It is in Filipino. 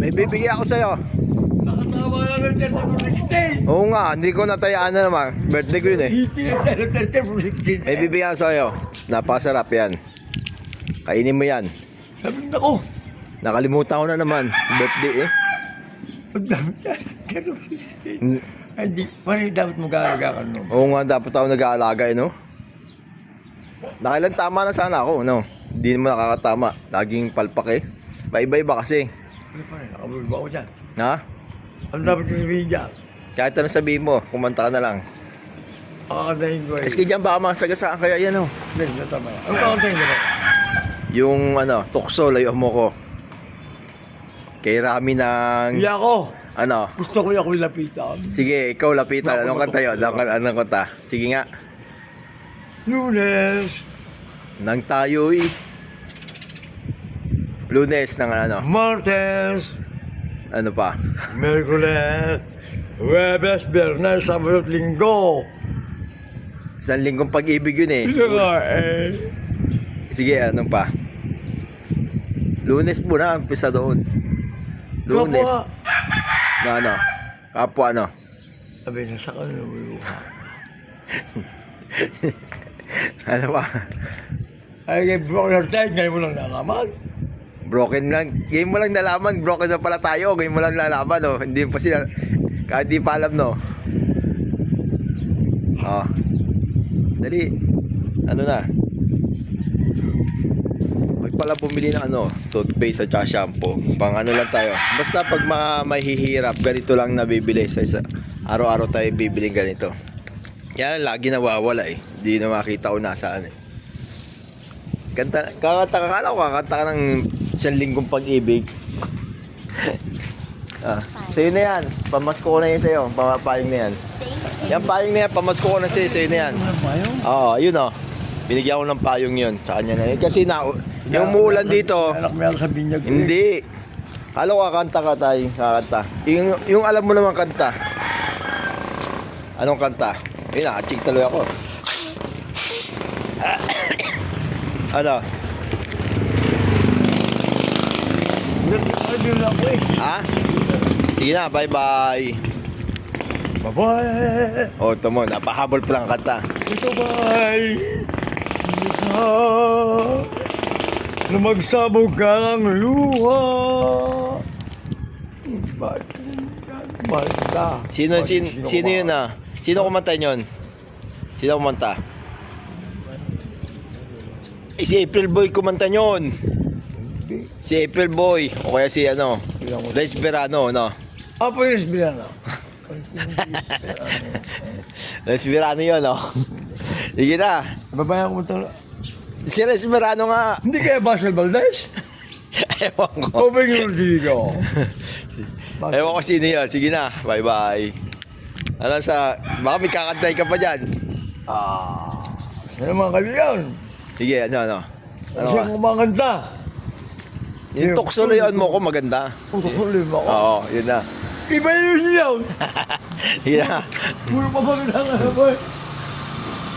May bibigyan ako sa'yo. Nakatawa na ng 30 Oo nga, hindi ko natayaan na naman. Birthday ko yun eh. May bibigyan ako sa'yo. Napakasarap yan. Kainin mo yan. Sabi na ko. Nakalimutan ko na naman. Birthday eh. Ang dami na. Hindi, parang dapat mag-aalaga ka nun. Oo nga, dapat ako nag-aalaga eh, no? Nakailan tama na sana ako, no? Hindi naman nakakatama. Laging palpak eh. Iba-iba kasi. Ano pa rin, nakabulba ko dyan. Ha? Ano dapat yung sabihin dyan? Kahit ano sabihin mo, kumanta ka na lang. Makakantahin ko eh. Eski dyan, baka masagasaan kaya yan, oh. Hindi, natama yan. Ano kakantahin ko ba? Yung, tukso, layo mo ko. Kay Rami ng... Iya ko. Ano? Gusto ko yung ako'y lapitan. Sige, ikaw lapitan. Anong kanta yun? Anong kanta? Sige nga. Lunes. Nang tayo'y... Lunes ng ano? Martes. Ano pa? Merkules. Huwebes, Biyernes, Sabado at Linggo. Isang linggong pag-ibig yun eh. Sino nga eh? Sige, anong pa? Lunes muna, umpisa doon. Lunes. Kapwa. Na ano? Kapwa ano? Sabi na sa kanila mo luha. Ano pa? Ay, kay Broken Heart, ngayon mo lang nalaman. Broken lang. Game mo lang nalaman. Broken na pala tayo. Game mo lang nalaman, oh. Hindi pa sila... Kahit di pa alam, no? Oh. Dali. Ano na? Huwag pala bumili ng toothpaste at shampoo. Pang ano lang tayo. Basta pag mahihirap, ganito lang nabibili sa isa. Araw-araw tayo bibiling ganito. Yan, lagi nawawala eh. Hindi na makita ko nasaan eh. Kakanta ka ng isang linggong pag-ibig. Sa'yo na yan. Pamasko ko na yan sa'yo. Payong na yan. Yan payong na yan. Pamasko ko na sa'yo na yan. Oo, yun o. Binigyan ko ng payong yun sa kanya na. Kasi yung umuulan dito. Anak mo yan sa binyag. Hindi. Kala ko kakanta ka tayo. Kakanta. Yung alam mo naman kanta. Anong kanta? Ayun, nakachik taloy ako. Ano? Ha? Sige na, bye-bye. Bye-bye. O, ito mo, napahabol pa lang kanta. Bye-bye. Ika na magsabog ka ng luha. Banda. Sino yun ah? Sino kumanta yun? Sino kumanta? Si April Boy kumanta yun. Si April Boy. O kaya si Les Verano, no? Apo yung Esbilano. Les Verano yun, no? Sige na. Babayan ko mo tala. Si Les Verano nga. Hindi kaya Basel Valdez? Ewan ko. O ba yung Rodrigo? Ewan ko sino yun. Sige na. Bye-bye. Baka may kakantay ka pa dyan. Ano mga kaibigan? Sige, ano Kasi ka? ang kumakanta. Yung tuksoloyan mo ko maganda. Tutuloy mo ako. Oo, yun na. Iba yun yun. Sige na. Puro pa maganda nga naman.